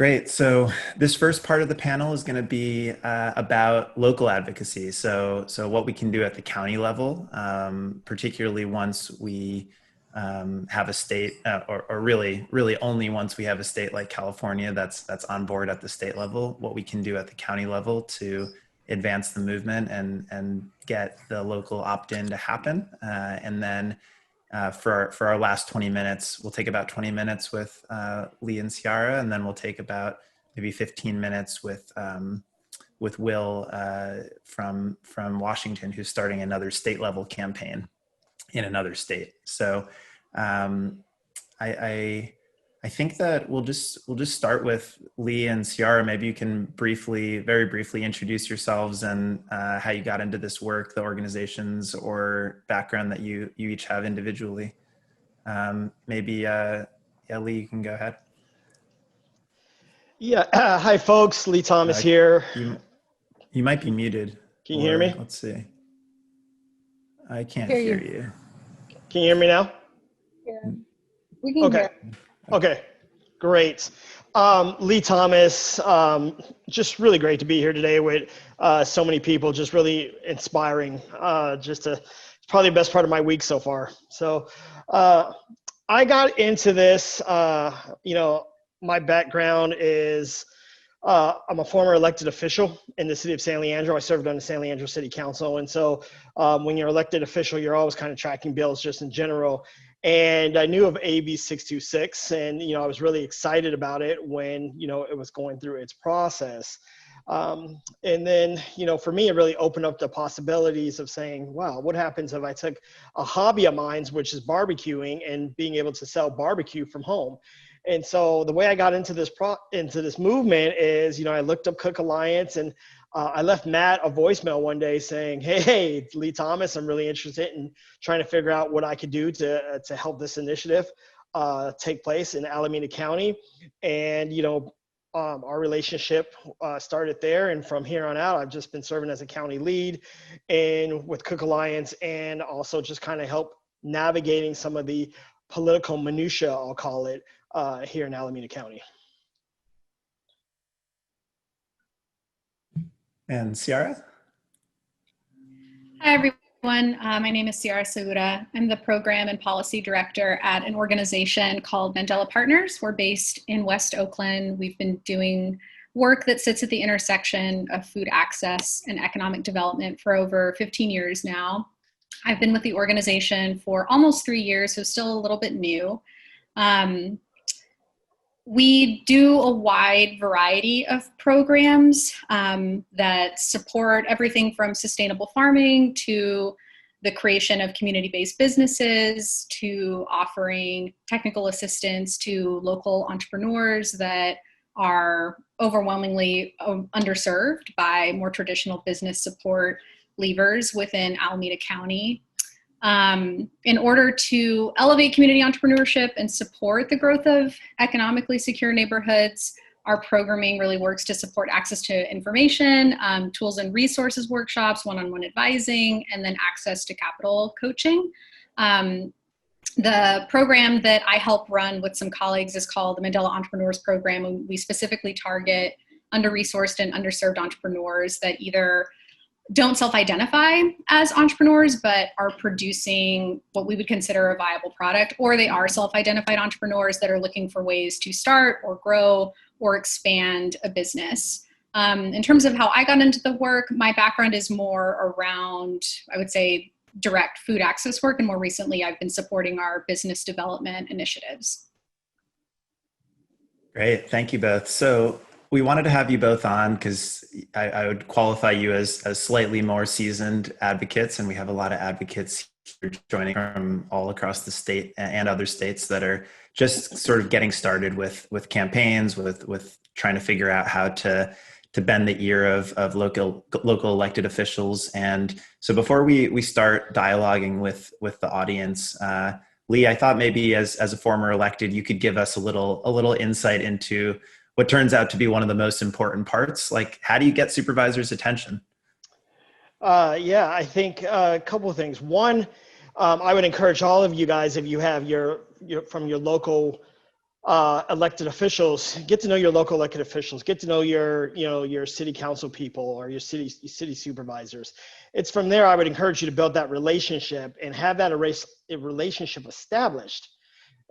Great. So this first part of the panel is going to be about local advocacy. So what we can do at the county level, particularly once we have a state, or really only once we have a state like California that's on board at the state level. What we can do at the county level to advance the movement and get the local opt-in to happen, and then for our last 20 minutes. We'll take about 20 minutes with Lee and Ciara, and then we'll take about maybe 15 minutes with Will from Washington, who's starting another state level campaign in another state. So um, I I think that we'll just start with Lee and Ciara. Maybe you can very briefly introduce yourselves and how you got into this work, the organizations or background that you each have individually. Maybe, yeah, Lee, you can go ahead. Yeah. Hi, folks. Lee Thomas Uh, here. you you might be muted, Can you hear or me? let's see. I can't Hear hear you. you. Can you hear me now? Yeah, we can Okay. hear. Okay. Okay. Great. Lee Thomas. Just really great to be here today with so many people. Just really inspiring. It's probably the best part of my week so far. So uh, I got into this. My background is I'm a former elected official in the city of San Leandro. I served on the San Leandro City Council. And so when you're elected official, you're always kind of tracking bills just in general. And I knew of AB 626, and I was really excited about it when it was going through its process. And then for me, it really opened up the possibilities of saying, wow, what happens if I took a hobby of mine, which is barbecuing, and being able to sell barbecue from home? And so the way I got into this movement is, I looked up Cook Alliance, and I left Matt a voicemail one day saying, "Hey, it's Lee Thomas. I'm really interested in trying to figure out what I could do to help this initiative take place in Alameda County." And our relationship started there, and from here on out, I've just been serving as a county lead and with Cook Alliance, and also just kind of help navigating some of the political minutia, I'll call it, here in Alameda County. And Ciara? Hi, everyone. My name is Ciara Segura. I'm the program and policy director at an organization called Mandela Partners. We're based in West Oakland. We've been doing work that sits at the intersection of food access and economic development for over 15 years now. I've been with the organization for almost 3 years, so still a little bit new. We do a wide variety of programs that support everything from sustainable farming to the creation of community-based businesses, to offering technical assistance to local entrepreneurs that are overwhelmingly underserved by more traditional business support levers within Alameda County. In order to elevate community entrepreneurship and support the growth of economically secure neighborhoods, our programming really works to support access to information, tools and resources workshops, one-on-one advising, and then access to capital coaching. The program that I help run with some colleagues is called the Mandela Entrepreneurs Program, and we specifically target under-resourced and underserved entrepreneurs that either don't self-identify as entrepreneurs, but are producing what we would consider a viable product, or they are self-identified entrepreneurs that are looking for ways to start or grow or expand a business. In terms of how I got into the work, my background is more around, I would say, direct food access work, and more recently I've been supporting our business development initiatives. Great, thank you both. So we wanted to have you both on because I would qualify you as slightly more seasoned advocates, and we have a lot of advocates here joining from all across the state and other states that are just sort of getting started with campaigns, with trying to figure out how to bend the ear of local elected officials. And so before we start dialoguing with the audience, Lee, I thought maybe as a former elected, you could give us a little insight into what turns out to be one of the most important parts. Like, how do you get supervisors' attention? Yeah, I think a couple of things. One, I would encourage all of you guys, if you have your from your local elected officials, get to know your local elected officials, get to know your, your city council people or your city supervisors. It's from there I would encourage you to build that relationship and have that a relationship established.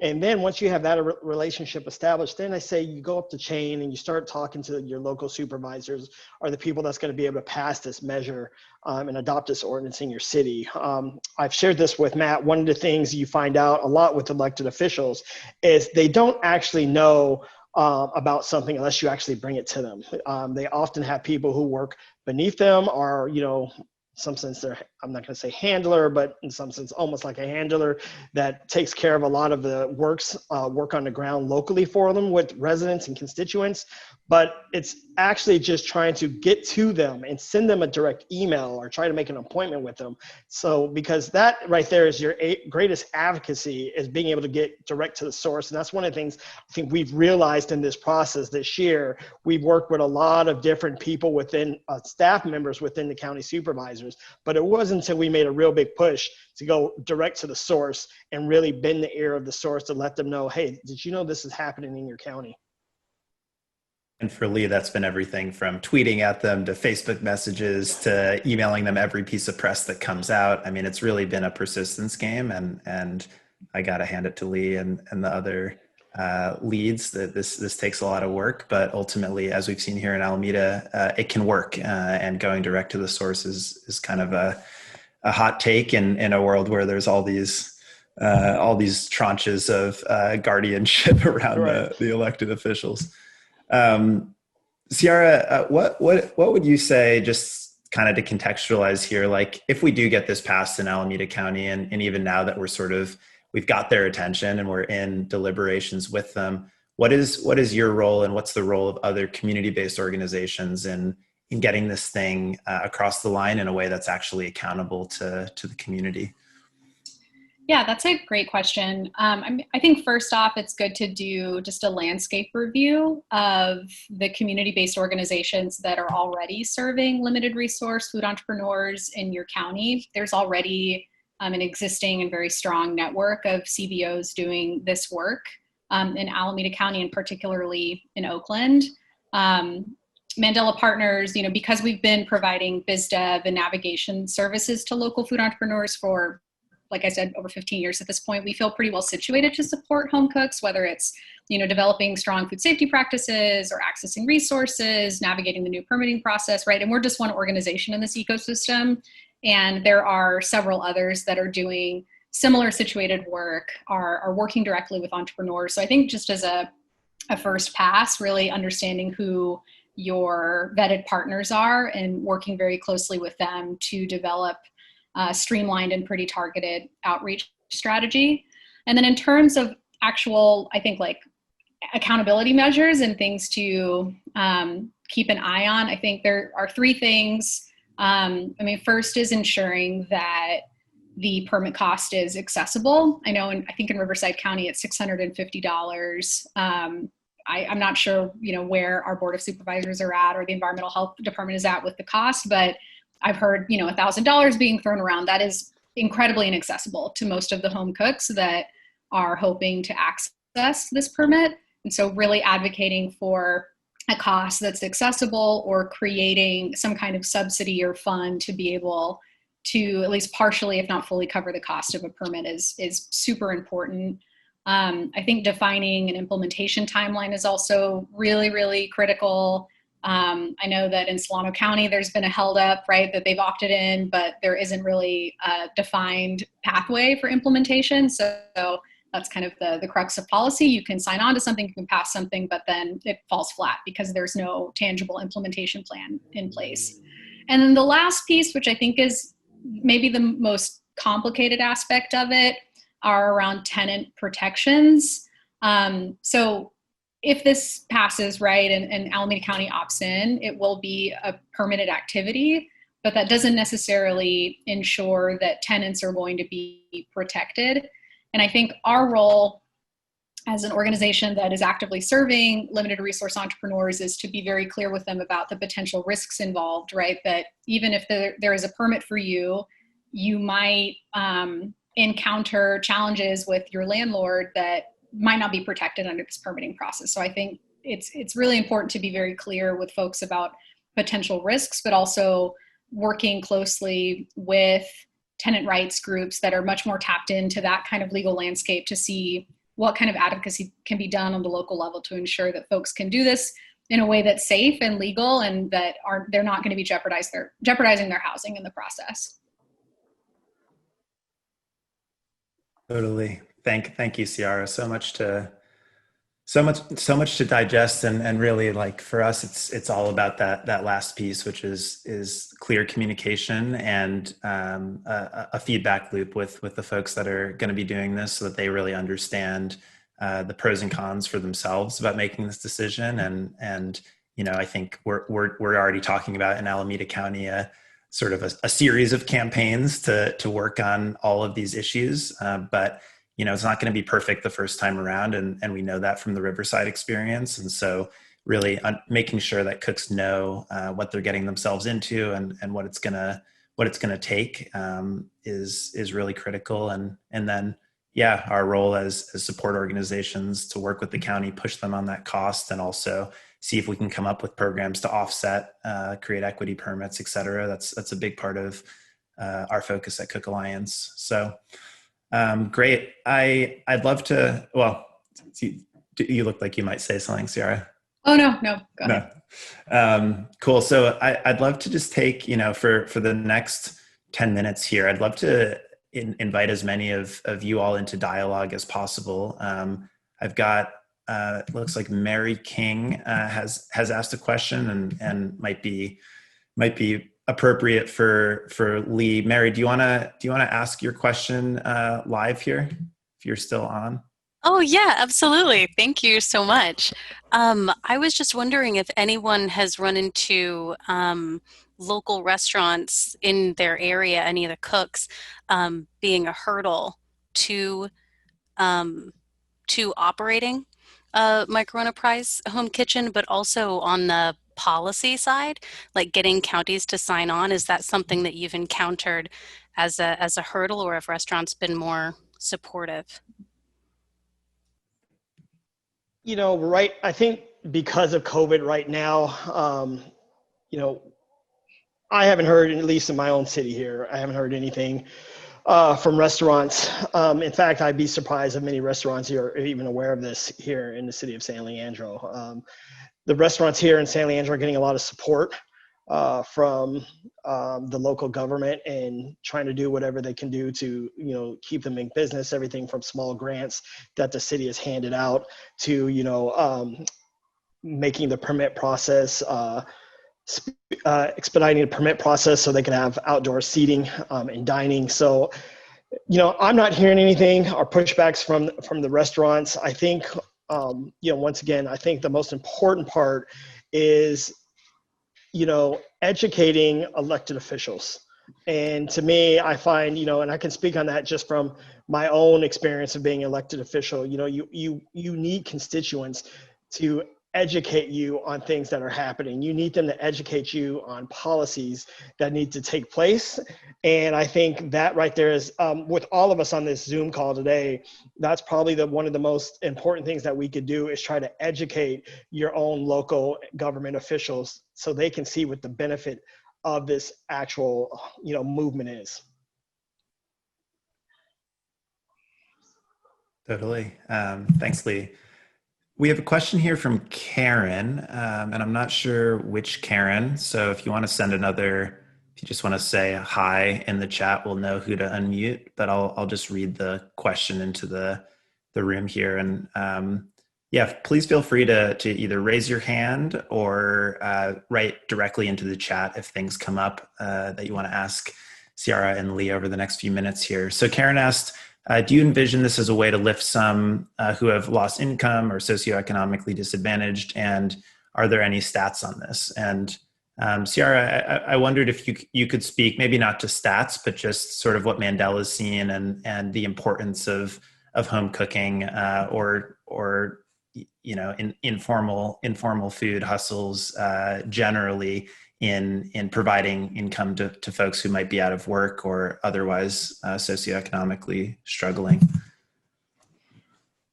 And then once you have that relationship established, then I say you go up the chain and you start talking to your local supervisors or the people that's going to be able to pass this measure and adopt this ordinance in your city. I've shared this with Matt. One of the things you find out a lot with elected officials is they don't actually know about something unless you actually bring it to them. They often have people who work beneath them or, some sense they're, I'm not going to say handler, but in some sense almost like a handler that takes care of a lot of the work on the ground locally for them with residents and constituents. But it's actually just trying to get to them and send them a direct email or try to make an appointment with them. So because that right there is your greatest advocacy, is being able to get direct to the source. And that's one of the things I think we've realized in this process this year. We've worked with a lot of different people within staff members within the county supervisors, but it wasn't until we made a real big push to go direct to the source and really bend the ear of the source to let them know, hey, did you know this is happening in your county? And for Lee, that's been everything from tweeting at them to Facebook messages to emailing them every piece of press that comes out. I mean, it's really been a persistence game, and I got to hand it to Lee and the other leads that this takes a lot of work, but ultimately, as we've seen here in Alameda, it can work. And going direct to the source is kind of a hot take in a world where there's all these tranches of guardianship around the elected officials. Ciara, what would you say, just kind of to contextualize here, like if we do get this passed in Alameda County, and even now that we've got their attention and we're in deliberations with them, what is your role and what's the role of other community-based organizations in getting this thing across the line in a way that's actually accountable to the community? Yeah, that's a great question. I think first off, it's good to do just a landscape review of the community-based organizations that are already serving limited resource food entrepreneurs in your county. There's already an existing and very strong network of CBOs doing this work in Alameda County and particularly in Oakland. Mandela Partners, because we've been providing biz dev and navigation services to local food entrepreneurs for, like I said, over 15 years at this point, we feel pretty well situated to support home cooks, whether it's, developing strong food safety practices or accessing resources, navigating the new permitting process, right? And we're just one organization in this ecosystem. And there are several others that are doing similar situated work, are working directly with entrepreneurs. So I think just as a first pass, really understanding who your vetted partners are and working very closely with them to develop streamlined and pretty targeted outreach strategy. And then in terms of actual, I think like accountability measures and things to keep an eye on, I think there are three things. First is ensuring that the permit cost is accessible. I know, I think in Riverside County, it's $650. I'm not sure, where our Board of Supervisors are at or the Environmental Health Department is at with the cost, but I've heard, $1,000 being thrown around. That is incredibly inaccessible to most of the home cooks that are hoping to access this permit. And so really advocating for a cost that's accessible or creating some kind of subsidy or fund to be able to at least partially, if not fully, cover the cost of a permit is super important. I think defining an implementation timeline is also really, really critical. I know that in Solano County, there's been a held up, right, that they've opted in, but there isn't really a defined pathway for implementation. So that's kind of the crux of policy. You can sign on to something, you can pass something, but then it falls flat because there's no tangible implementation plan in place. And then the last piece, which I think is maybe the most complicated aspect of it, are around tenant protections. So if this passes, right, and Alameda County opts in, it will be a permitted activity, but that doesn't necessarily ensure that tenants are going to be protected. And I think our role as an organization that is actively serving limited resource entrepreneurs is to be very clear with them about the potential risks involved, right? That even if there is a permit for you, you might encounter challenges with your landlord that might not be protected under this permitting process. So I think it's really important to be very clear with folks about potential risks, but also working closely with tenant rights groups that are much more tapped into that kind of legal landscape to see what kind of advocacy can be done on the local level to ensure that folks can do this in a way that's safe and legal, and that they're not going to be jeopardizing their housing in the process. Totally. Thank you, Ciara. So much to digest, and really, like, for us, it's all about that last piece, which is clear communication and a feedback loop with the folks that are going to be doing this, so that they really understand the pros and cons for themselves about making this decision. And I think we're already talking about in Alameda County sort of a series of campaigns to work on all of these issues, but it's not going to be perfect the first time around, and we know that from the Riverside experience. And so really making sure that cooks know what they're getting themselves into and what it's gonna take is really critical. And then our role as support organizations to work with the county, push them on that cost, and also see if we can come up with programs to offset, create equity permits, et cetera. That's a big part of our focus at Cook Alliance. So. Great. I'd love to, well, you look like you might say something, Ciara. Oh, no, go ahead. No. Cool. So I'd love to just take, for the next 10 minutes here, I'd love to invite as many of you all into dialogue as possible. I've got, it looks like Mary King has asked a question and might be appropriate for Lee. Mary, do you want to ask your question live here, if you're still on? Oh yeah, absolutely. Thank you so much. I was just wondering if anyone has run into local restaurants in their area, any of the cooks, being a hurdle to operating a micro enterprise home kitchen, but also on the policy side, like getting counties to sign on. Is that something that you've encountered as a hurdle, or have restaurants been more supportive? Right. I think because of COVID right now, I haven't heard, at least in my own city here, I haven't heard anything from restaurants. In fact, I'd be surprised if many restaurants here are even aware of this here in the city of San Leandro. The restaurants here in San Leandro are getting a lot of support from the local government, and trying to do whatever they can do to, keep them in business. Everything from small grants that the city has handed out to, making the permit process, expediting the permit process so they can have outdoor seating and dining. So, I'm not hearing anything or pushbacks from the restaurants. I think, once again, I think the most important part is, educating elected officials. And to me, I find, and I can speak on that just from my own experience of being an elected official, you need constituents to educate you on things that are happening. You need them to educate you on policies that need to take place. And I think that right there is, with all of us on this Zoom call today, that's probably one of the most important things that we could do, is try to educate your own local government officials so they can see what the benefit of this actual, movement is. Totally. Thanks, Lee. We have a question here from Karen, and I'm not sure which Karen. So if you want to send if you just want to say hi in the chat, we'll know who to unmute, but I'll just read the question into the room here. And please feel free to either raise your hand or write directly into the chat if things come up that you want to ask Ciara and Lee over the next few minutes here. So Karen asked, do you envision this as a way to lift some who have lost income or socioeconomically disadvantaged? And are there any stats on this? And Ciara, I wondered if you could speak, maybe not to stats, but just sort of what Mandela's seen and the importance of home cooking or informal food hustles generally in providing income to folks who might be out of work or otherwise socioeconomically struggling.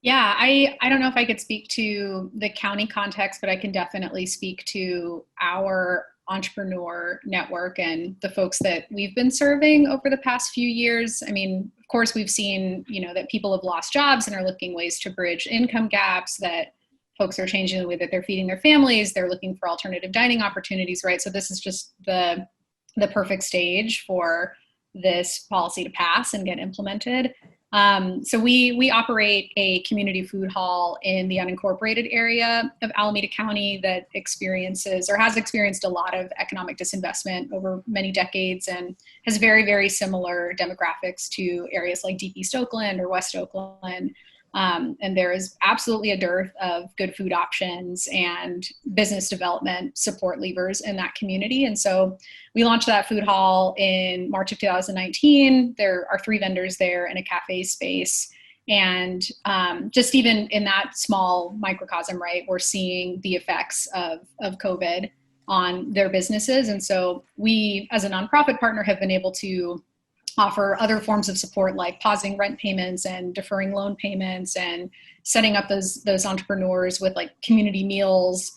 Yeah, I don't know if I could speak to the county context, but I can definitely speak to our entrepreneur network and the folks that we've been serving over the past few years. I mean, of course, we've seen, that people have lost jobs and are looking ways to bridge income gaps, that folks are changing the way that they're feeding their families. They're looking for alternative dining opportunities, right? So this is just the perfect stage for this policy to pass and get implemented. So we operate a community food hall in the unincorporated area of Alameda County that experiences or has experienced a lot of economic disinvestment over many decades and has very, very similar demographics to areas like Deep East Oakland or West Oakland. And there is absolutely a dearth of good food options and business development support levers in that community. And so we launched that food hall in March of 2019. There are 3 vendors there in a cafe space. And just even in that small microcosm, right, we're seeing the effects of COVID on their businesses. And so we, as a nonprofit partner, have been able to offer other forms of support like pausing rent payments and deferring loan payments and setting up those entrepreneurs with like community meals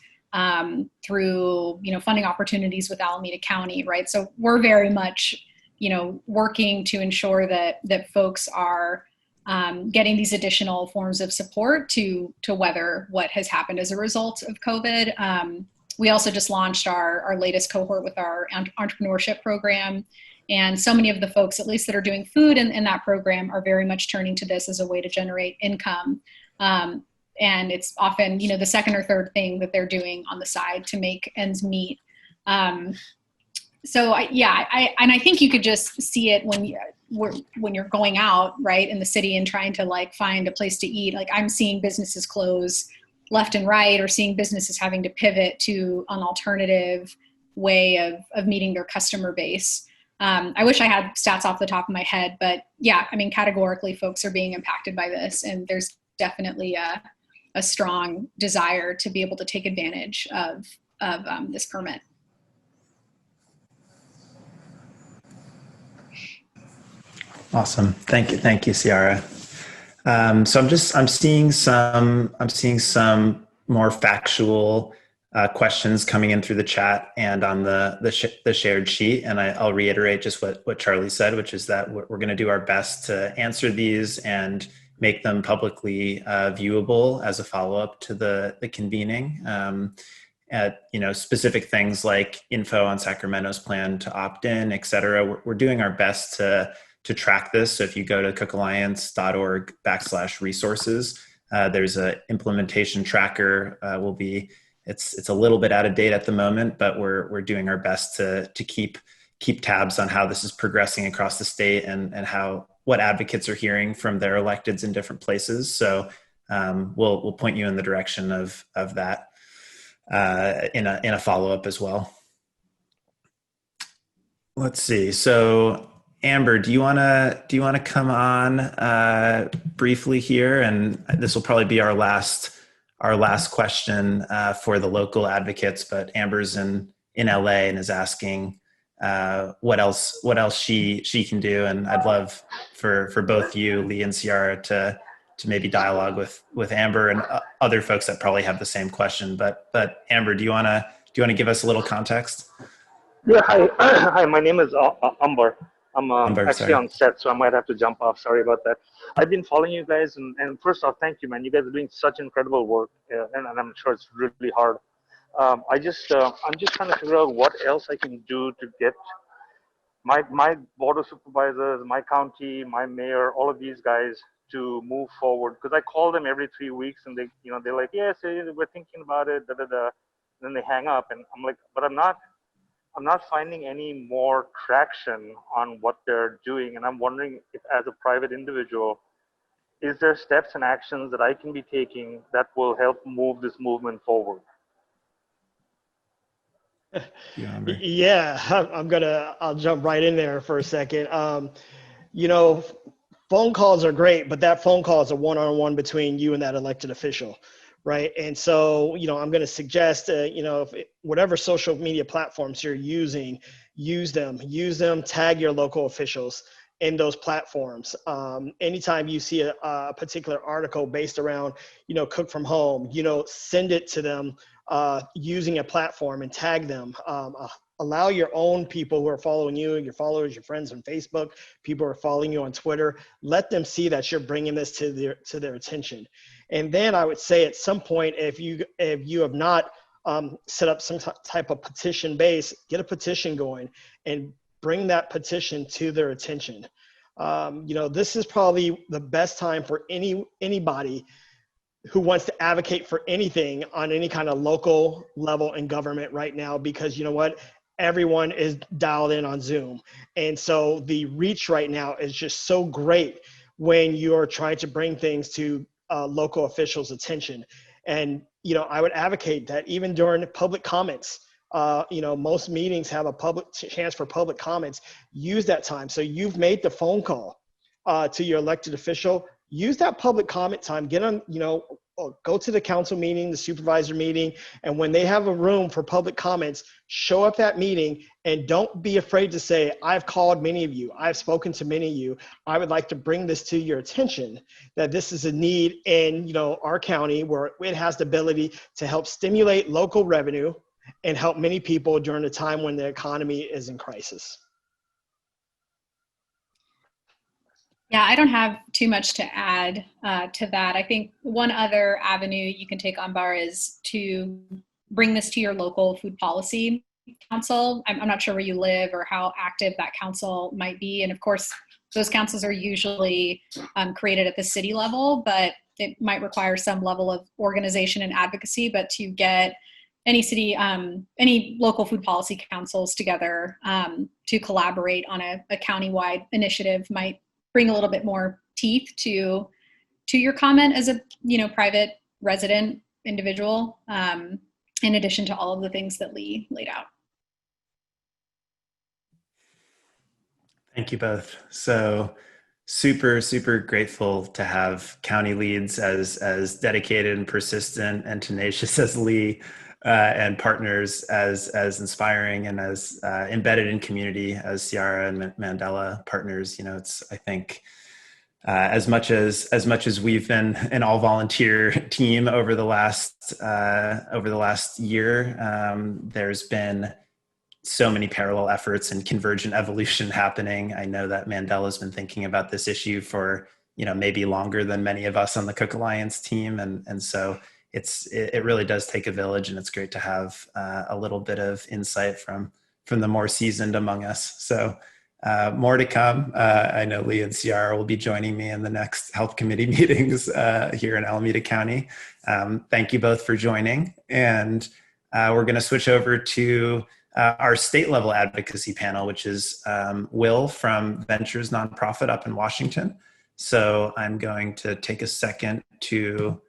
through funding opportunities with Alameda County, right? So we're very much working to ensure that folks are getting these additional forms of support to weather what has happened as a result of COVID. We also just launched our latest cohort with our entrepreneurship program. And so many of the folks, at least that are doing food in that program, are very much turning to this as a way to generate income. And it's often, the second or third thing that they're doing on the side to make ends meet. So I think you could just see it when you're going out, right, in the city and trying to like find a place to eat. Like I'm seeing businesses close left and right, or seeing businesses having to pivot to an alternative way of meeting their customer base. I wish I had stats off the top of my head, but yeah, I mean, categorically folks are being impacted by this, and there's definitely a strong desire to be able to take advantage of this permit. Awesome. Thank you, Ciara. So I'm seeing some more factual questions coming in through the chat and on the shared sheet. And I'll reiterate just what Charlie said, which is that we're going to do our best to answer these and make them publicly viewable as a follow-up to the convening. At specific things like info on Sacramento's plan to opt in, et cetera. We're doing our best to track this. So if you go to cookalliance.org/resources, there's a implementation tracker. It's a little bit out of date at the moment, but we're doing our best to keep tabs on how this is progressing across the state and what advocates are hearing from their electeds in different places. So we'll point you in the direction of that in a follow-up as well. Let's see. So Amber, do you want to come on briefly here? And this will probably be our last question for the local advocates, but Amber's in LA and is asking what else she can do. And I'd love for both you, Lee and Ciara, to maybe dialogue with Amber and other folks that probably have the same question. But Amber, do you want to give us a little context? Yeah, hi. Hi, my name is Amber. I'm actually sorry. on set, so I might have to jump off. Sorry about that. I've been following you guys, and first off, thank you, man. You guys are doing such incredible work, and I'm sure it's really hard. I'm just trying to figure out what else I can do to get my board of supervisors, my county, my mayor, all of these guys to move forward. Because I call them every 3 weeks, and they're like, yes, we're thinking about it, da da da. And then they hang up, and I'm like, but I'm not finding any more traction on what they're doing. And I'm wondering if, as a private individual, is there steps and actions that I can be taking that will help move this movement forward? Yeah, I'll jump right in there for a second. Phone calls are great, but that phone call is a one-on-one between you and that elected official. Right. And so, I'm going to suggest, whatever social media platforms you're using, use them, tag your local officials, in those platforms. Anytime you see a particular article based around, cook from home, send it to them using a platform and tag them. Allow your own people who are following you, your followers, your friends on Facebook, people who are following you on Twitter, let them see that you're bringing this to their attention. And then I would say at some point, if you have not set up some type of petition base, get a petition going and bring that petition to their attention. This is probably the best time for anybody who wants to advocate for anything on any kind of local level in government right now, because you know what? Everyone is dialed in on Zoom. And so the reach right now is just so great when you're trying to bring things to local officials' attention. And, I would advocate that even during public comments, most meetings have a public chance for public comments. Use that time. So you've made the phone call to your elected official. Use that public comment time. Get on, go to the council meeting, the supervisor meeting, and when they have a room for public comments, show up that meeting and don't be afraid to say, I've called many of you. I've spoken to many of you. I would like to bring this to your attention that this is a need in, our county where it has the ability to help stimulate local revenue and help many people during a time when the economy is in crisis. Yeah, I don't have too much to add to that. I think one other avenue you can take, Ambar, is to bring this to your local food policy council. I'm not sure where you live or how active that council might be. And of course, those councils are usually created at the city level, but it might require some level of organization and advocacy. But to get any city, any local food policy councils together to collaborate on a countywide initiative might bring a little bit more teeth to your comment as a private resident individual, in addition to all of the things that Lee laid out. Thank you both. So super, super grateful to have county leads as dedicated and persistent and tenacious as Lee, and partners as inspiring and as embedded in community as Ciara and Mandela partners. It's, I think, as much as we've been an all volunteer team over the last year, there's been so many parallel efforts and convergent evolution happening. I know that Mandela's been thinking about this issue for maybe longer than many of us on the Cook Alliance team, and so it really does take a village, and it's great to have a little bit of insight from the more seasoned among us. So more to come. I know Lee and Ciara will be joining me in the next health committee meetings here in Alameda County. Thank you both for joining, and we're going to switch over to our state level advocacy panel, which is Will from Ventures Nonprofit up in Washington. So I'm going to take a second to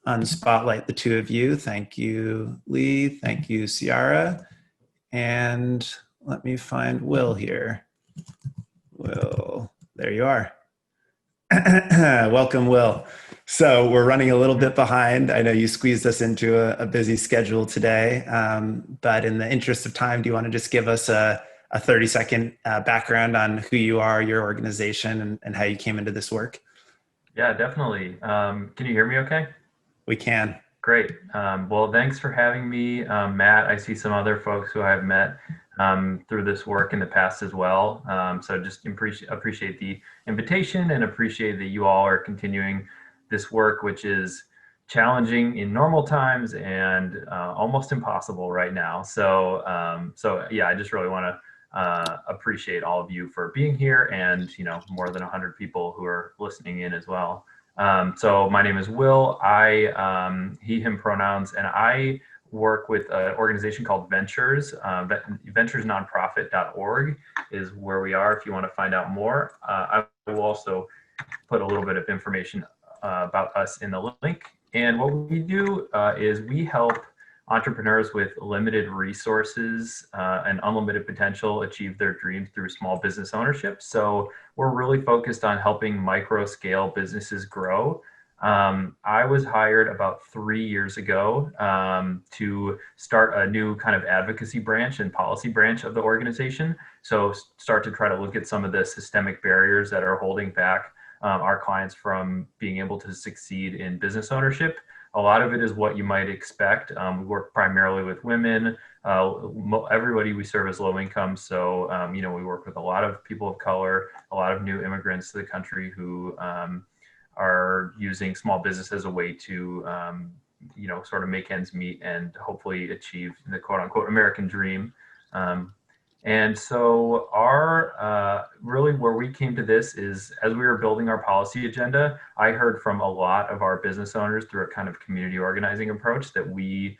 unspotlight the two of you. Thank you, Lee. Thank you, Ciara. And let me find Will here. Will, there you are. Welcome, Will. So we're running a little bit behind. I know you squeezed us into a busy schedule today, but in the interest of time, do you want to just give us a 30-second background on who you are, your organization, and how you came into this work? Yeah, definitely. Can you hear me okay? We can. Great. Well, thanks for having me, Matt. I see some other folks who I've met through this work in the past as well. So just appreciate the invitation and appreciate that you all are continuing this work, which is challenging in normal times and almost impossible right now. So yeah, I just really want to appreciate all of you for being here, and more than 100 people who are listening in as well. So my name is Will. I he, him pronouns, and I work with an organization called Ventures. VenturesNonprofit.org is where we are if you want to find out more. I will also put a little bit of information about us in the link. And what we do is we help entrepreneurs with limited resources and unlimited potential achieve their dreams through small business ownership. So we're really focused on helping micro scale businesses grow I was hired about 3 years ago to start a new kind of advocacy branch and policy branch of the organization. So start to try to look at some of the systemic barriers that are holding back our clients from being able to succeed in business ownership. A lot of it is what you might expect. We work primarily with women. Everybody we serve is low income. So, we work with a lot of people of color, a lot of new immigrants to the country who are using small business as a way to, sort of make ends meet and hopefully achieve the quote unquote American dream. And so really where we came to this is as we were building our policy agenda, I heard from a lot of our business owners through a kind of community organizing approach that we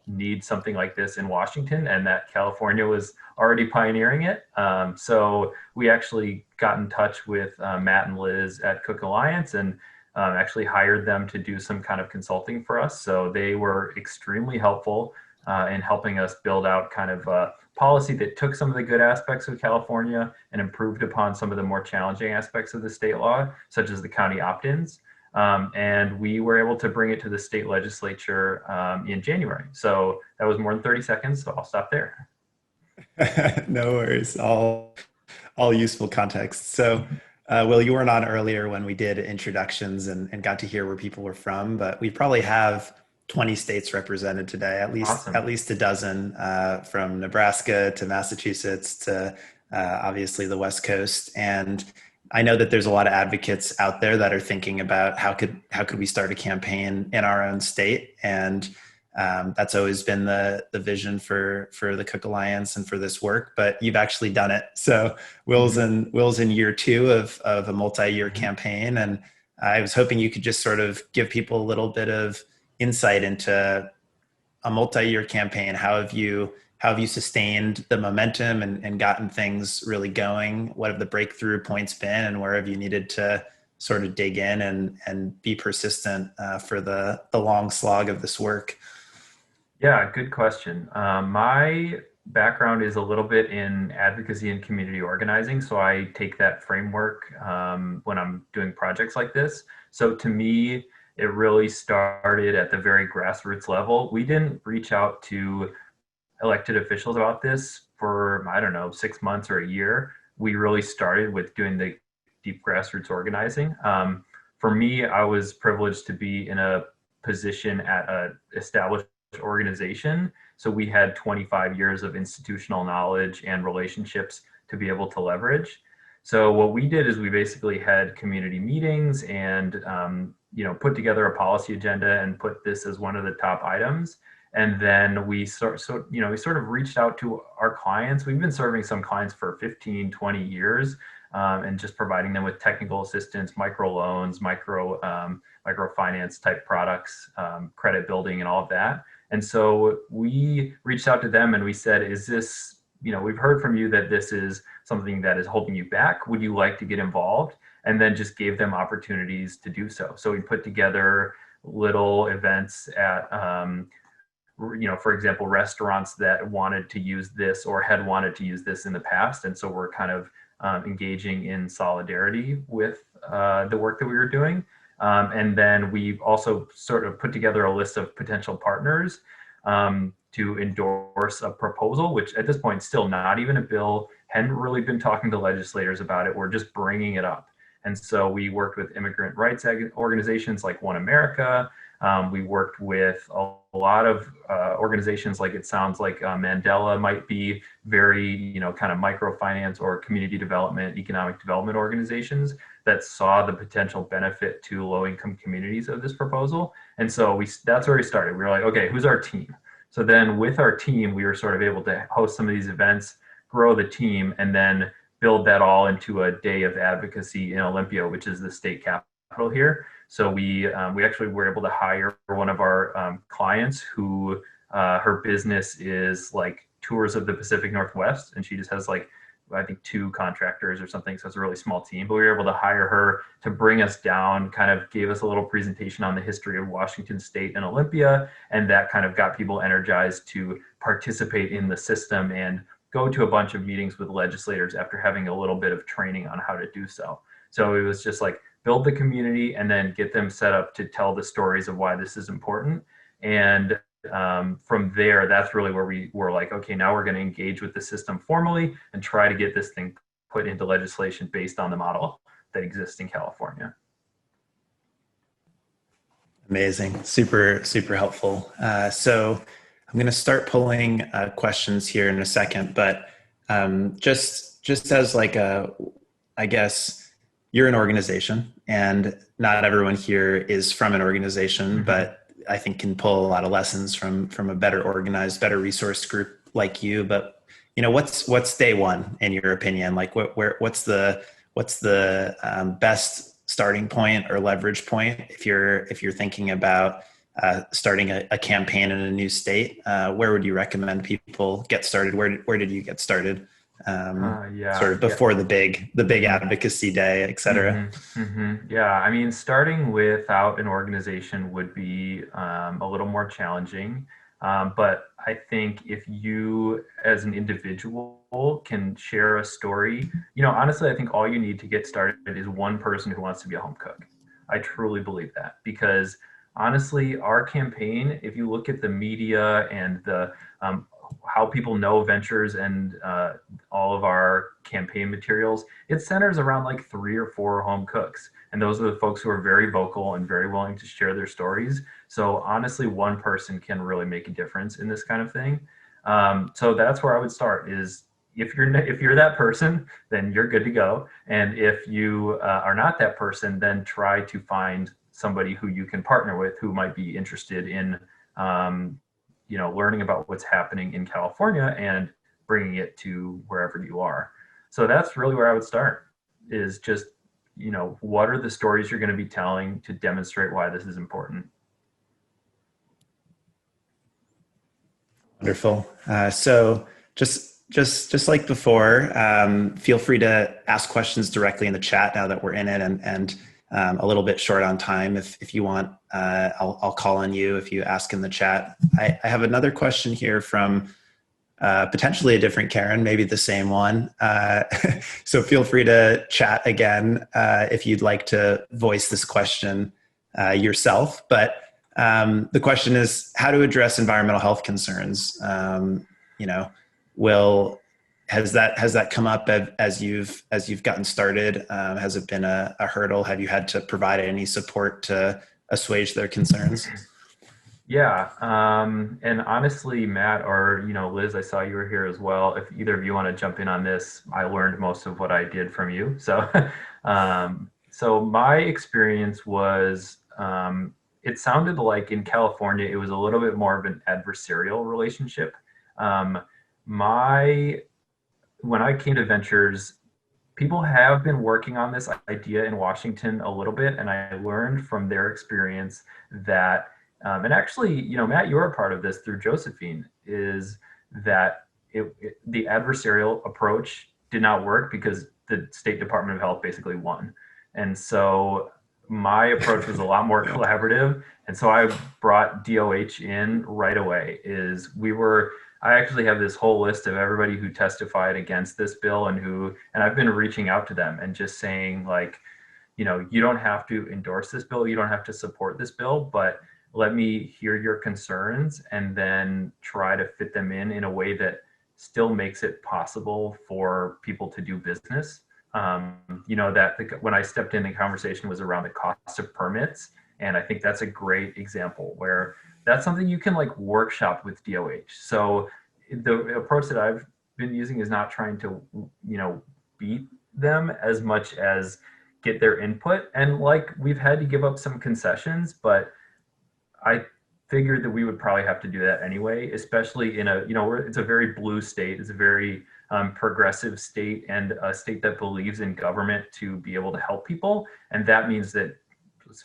need something like this in Washington, and that California was already pioneering it. So we actually got in touch with Matt and Liz at Cook Alliance and actually hired them to do some kind of consulting for us. So they were extremely helpful in helping us build out kind of a policy that took some of the good aspects of California and improved upon some of the more challenging aspects of the state law, such as the county opt-ins. And we were able to bring it to the state legislature in January. So that was more than 30 seconds, so I'll stop there. No worries, all useful context. So Will, you weren't on earlier when we did introductions and got to hear where people were from, but we probably have 20 states represented today, Awesome. at least a dozen, from Nebraska to Massachusetts to obviously the West Coast. And I know that there's a lot of advocates out there that are thinking about how could we start a campaign in our own state. And that's always been the vision for the Cook Alliance and for this work, but you've actually done it. So Will's in year 2 of a multi-year campaign. And I was hoping you could just sort of give people a little bit of insight into a multi-year campaign. How have you sustained the momentum and gotten things really going? What have the breakthrough points been, and where have you needed to sort of dig in and be persistent for the long slog of this work? Yeah, good question. My background is a little bit in advocacy and community organizing, so I take that framework when I'm doing projects like this. So to me, it really started at the very grassroots level. We didn't reach out to elected officials about this for, 6 months or a year. We really started with doing the deep grassroots organizing. For me, I was privileged to be in a position at an established organization. So we had 25 years of institutional knowledge and relationships to be able to leverage. So what we did is we basically had community meetings and put together a policy agenda and put this as one of the top items. And then we sort of reached out to our clients. We've been serving some clients for 15, 20 years and just providing them with technical assistance, microloans, microfinance type products, credit building and all of that. And so we reached out to them and we said, is this, we've heard from you that this is something that is holding you back. Would you like to get involved? And then just gave them opportunities to do so. So we put together little events at, for example, restaurants that wanted to use this or had wanted to use this in the past. And so we're kind of engaging in solidarity with the work that we were doing. And then we've also sort of put together a list of potential partners to endorse a proposal, which at this point, still not even a bill, hadn't really been talking to legislators about it. We're just bringing it up. And so we worked with immigrant rights organizations like One America. We worked with a lot of organizations, like it sounds like Mandela might be very, kind of microfinance or community development, economic development organizations that saw the potential benefit to low-income communities of this proposal. And so that's where we started. We were like, okay, who's our team? So then with our team, we were sort of able to host some of these events, grow the team, and then build that all into a day of advocacy in Olympia, which is the state capital here. So we actually were able to hire one of our clients who her business is like tours of the Pacific Northwest, and she just has like, I think 2 contractors or something. So it's a really small team, but we were able to hire her to bring us down, kind of gave us a little presentation on the history of Washington State and Olympia. And that kind of got people energized to participate in the system and go to a bunch of meetings with legislators after having a little bit of training on how to do so. So it was just like build the community, and then get them set up to tell the stories of why this is important. And from there, that's really where we were like, okay, now we're going to engage with the system formally and try to get this thing put into legislation based on the model that exists in California. Amazing. Super, super helpful. So I'm going to start pulling questions here in a second, but just as like I guess you're an organization, and not everyone here is from an organization, but I think can pull a lot of lessons from a better organized, better resource group like you. But what's day one in your opinion? Like what's the best starting point or leverage point if you're thinking about starting a campaign in a new state? Where would you recommend people get started? Where did you get started? Sort of before the big advocacy day, et cetera. Yeah, I mean, starting without an organization would be a little more challenging. But I think if you as an individual can share a story, honestly, I think all you need to get started is one person who wants to be a home cook. I truly believe that, because honestly, our campaign, if you look at the media and the how people know Ventures and all of our campaign materials, it centers around like 3 or 4 home cooks. And those are the folks who are very vocal and very willing to share their stories. So honestly, one person can really make a difference in this kind of thing. So that's where I would start is if you're that person, then you're good to go. And if you are not that person, then try to find somebody who you can partner with who might be interested in learning about what's happening in California and bringing it to wherever you are. So that's really where I would start, is just, what are the stories you're going to be telling to demonstrate why this is important? Wonderful. So just like before, feel free to ask questions directly in the chat now that we're in it, and a little bit short on time. If you want, I'll call on you if you ask in the chat. I have another question here from potentially a different Karen, maybe the same one. So feel free to chat again if you'd like to voice this question yourself. But the question is how to address environmental health concerns. Has that come up as you've gotten started? Has it been a hurdle? Have you had to provide any support to assuage their concerns? Yeah, and honestly, Matt or Liz, I saw you were here as well. If either of you want to jump in on this, I learned most of what I did from you. So, so my experience was, it sounded like in California it was a little bit more of an adversarial relationship. When I came to Ventures, people have been working on this idea in Washington a little bit, and I learned from their experience that, and actually, Matt, you're a part of this through Josephine, is that the adversarial approach did not work because the State Department of Health basically won. And so my approach was a lot more collaborative. And so I brought DOH in right away. I actually have this whole list of everybody who testified against this bill and I've been reaching out to them and just saying, like, you don't have to endorse this bill, you don't have to support this bill, but let me hear your concerns and then try to fit them in a way that still makes it possible for people to do business. When I stepped in, the conversation was around the cost of permits. And I think that's a great example where that's something you can like workshop with DOH. So the approach that I've been using is not trying to, beat them as much as get their input. And like, we've had to give up some concessions, but I figured that we would probably have to do that anyway, especially in it's a very blue state. It's a very progressive state and a state that believes in government to be able to help people. And that means that,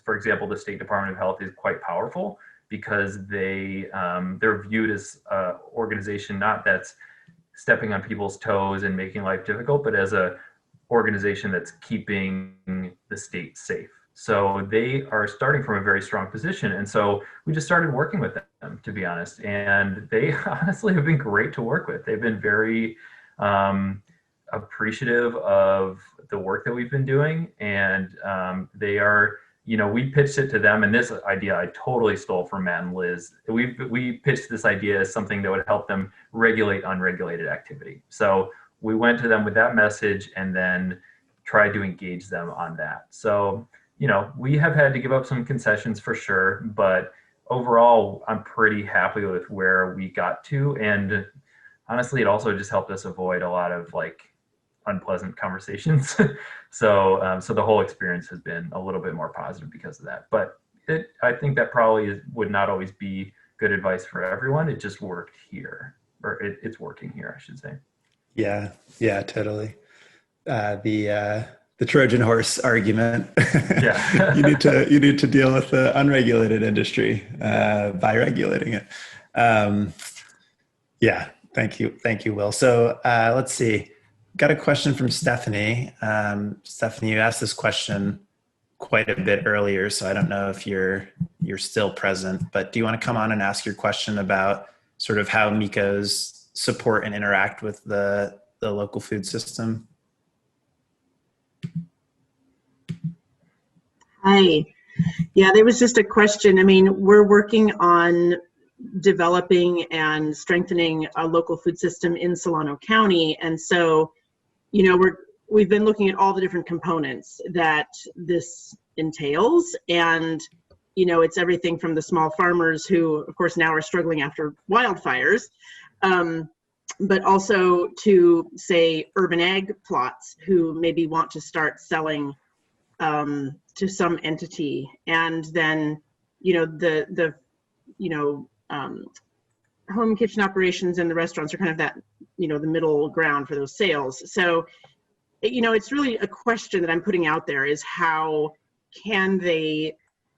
for example, the State Department of Health is quite powerful because they're viewed as an organization not that's stepping on people's toes and making life difficult, but as a organization that's keeping the state safe. So they are starting from a very strong position. And so we just started working with them, to be honest. And they honestly have been great to work with. They've been very appreciative of the work that we've been doing, and they are, we pitched it to them, and this idea I totally stole from Matt and Liz. We pitched this idea as something that would help them regulate unregulated activity. So we went to them with that message and then tried to engage them on that. So, we have had to give up some concessions for sure, but overall, I'm pretty happy with where we got to. And honestly, it also just helped us avoid a lot of unpleasant conversations. So the whole experience has been a little bit more positive because of that. But I think that probably would not always be good advice for everyone. It just worked here, or it's working here, I should say. Yeah, totally. The Trojan horse argument. Yeah. you need to deal with the unregulated industry by regulating it. Yeah, thank you, Will. So let's see. Got a question from Stephanie. Stephanie, you asked this question quite a bit earlier, so I don't know if you're still present, but do you want to come on and ask your question about sort of how MECOs support and interact with the local food system? Hi. Yeah, there was just a question. I mean, we're working on developing and strengthening a local food system in Solano County. And so, we've been looking at all the different components that this entails. And, it's everything from the small farmers who, of course, now are struggling after wildfires, but also to, say, urban ag plots who maybe want to start selling to some entity, and then the home kitchen operations and the restaurants are kind of that the middle ground for those sales. So it's really a question that I'm putting out there, is how can they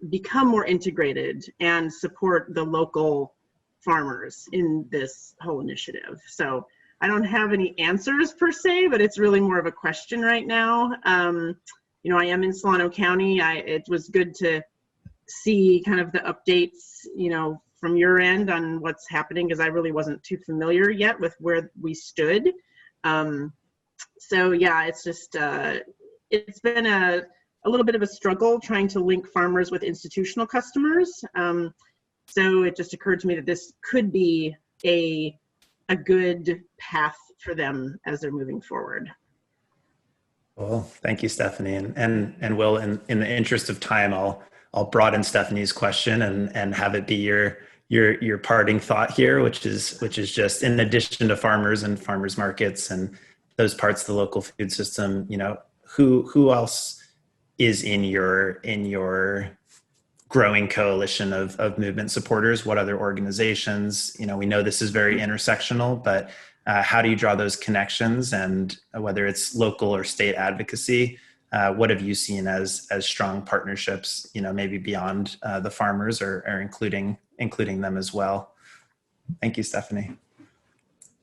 become more integrated and support the local farmers in this whole initiative. So I don't have any answers per se, but it's really more of a question right now. I am in Solano County. It was good to see kind of the updates, from your end on what's happening, because I really wasn't too familiar yet with where we stood. So yeah, it's just, it's been a little bit of a struggle trying to link farmers with institutional customers. So it just occurred to me that this could be a good path for them as they're moving forward. Well, thank you, Stephanie. And Will, in the interest of time, I'll broaden Stephanie's question and have it be your parting thought here, which is just, in addition to farmers and farmers markets and those parts of the local food system, who else is in your growing coalition of movement supporters? What other organizations? We know this is very intersectional, but how do you draw those connections? And whether it's local or state advocacy, what have you seen as strong partnerships, maybe beyond the farmers or including them as well? Thank you, Stephanie.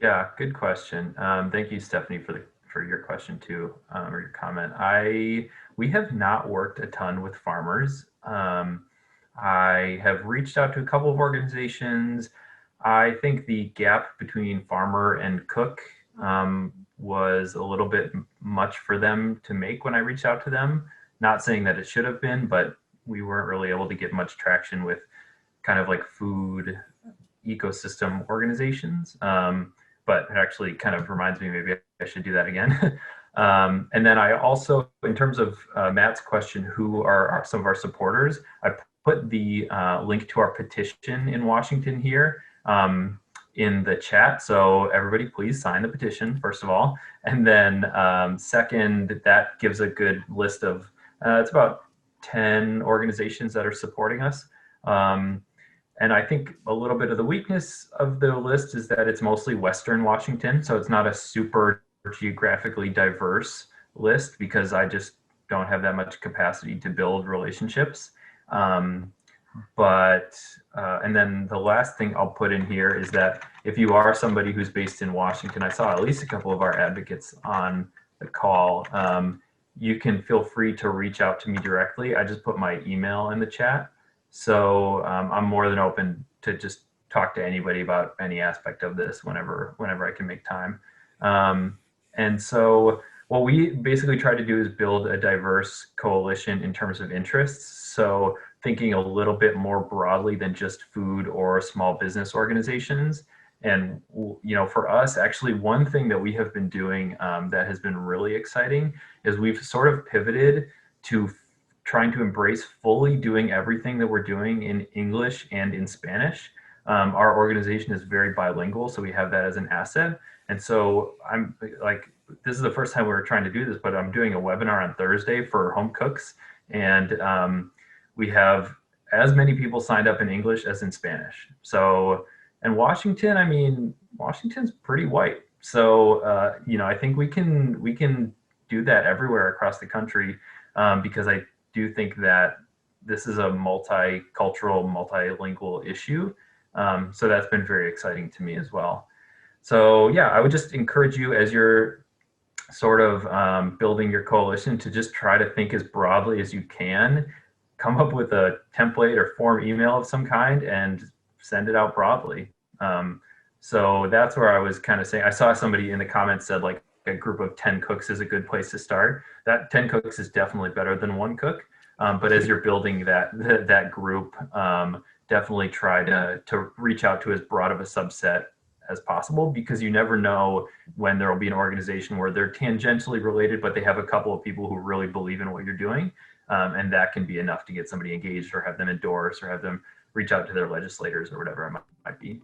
Yeah, good question. Thank you, Stephanie, for your question too, or your comment. We have not worked a ton with farmers. I have reached out to a couple of organizations. I think the gap between farmer and cook was a little bit much for them to make when I reached out to them. Not saying that it should have been, but we weren't really able to get much traction with kind of like food ecosystem organizations. But it actually kind of reminds me, maybe I should do that again. And then I also, in terms of Matt's question, who are some of our supporters, I put the link to our petition in Washington here in the chat. So everybody please sign the petition, first of all. And then second, that gives a good list of, it's about 10 organizations that are supporting us. And I think a little bit of the weakness of the list is that it's mostly Western Washington. So it's not a super geographically diverse list, because I just don't have that much capacity to build relationships. And then the last thing I'll put in here is that if you are somebody who's based in Washington, I saw at least a couple of our advocates on the call, you can feel free to reach out to me directly. I just put my email in the chat. So I'm more than open to just talk to anybody about any aspect of this whenever I can make time. And so what we basically try to do is build a diverse coalition in terms of interests. So thinking a little bit more broadly than just food or small business organizations. And for us, actually, one thing that we have been doing that has been really exciting is we've sort of pivoted to trying to embrace fully doing everything that we're doing in English and in Spanish. Our organization is very bilingual, so we have that as an asset. And so I'm like, this is the first time we're trying to do this, but I'm doing a webinar on Thursday for home cooks. And we have as many people signed up in English as in Spanish. So, and Washington, I mean, Washington's pretty white. So, I think we can do that everywhere across the country, because I do think that this is a multicultural, multilingual issue. So that's been very exciting to me as well. So yeah, I would just encourage you, as you're sort of building your coalition, to just try to think as broadly as you can, come up with a template or form email of some kind and send it out broadly. So that's where I was kind of saying, I saw somebody in the comments said like a group of 10 cooks is a good place to start. That 10 cooks is definitely better than one cook. But as you're building that group, definitely try to reach out to as broad of a subset as possible, because you never know when there will be an organization where they're tangentially related, but they have a couple of people who really believe in what you're doing. And that can be enough to get somebody engaged or have them endorse or have them reach out to their legislators or whatever it might be.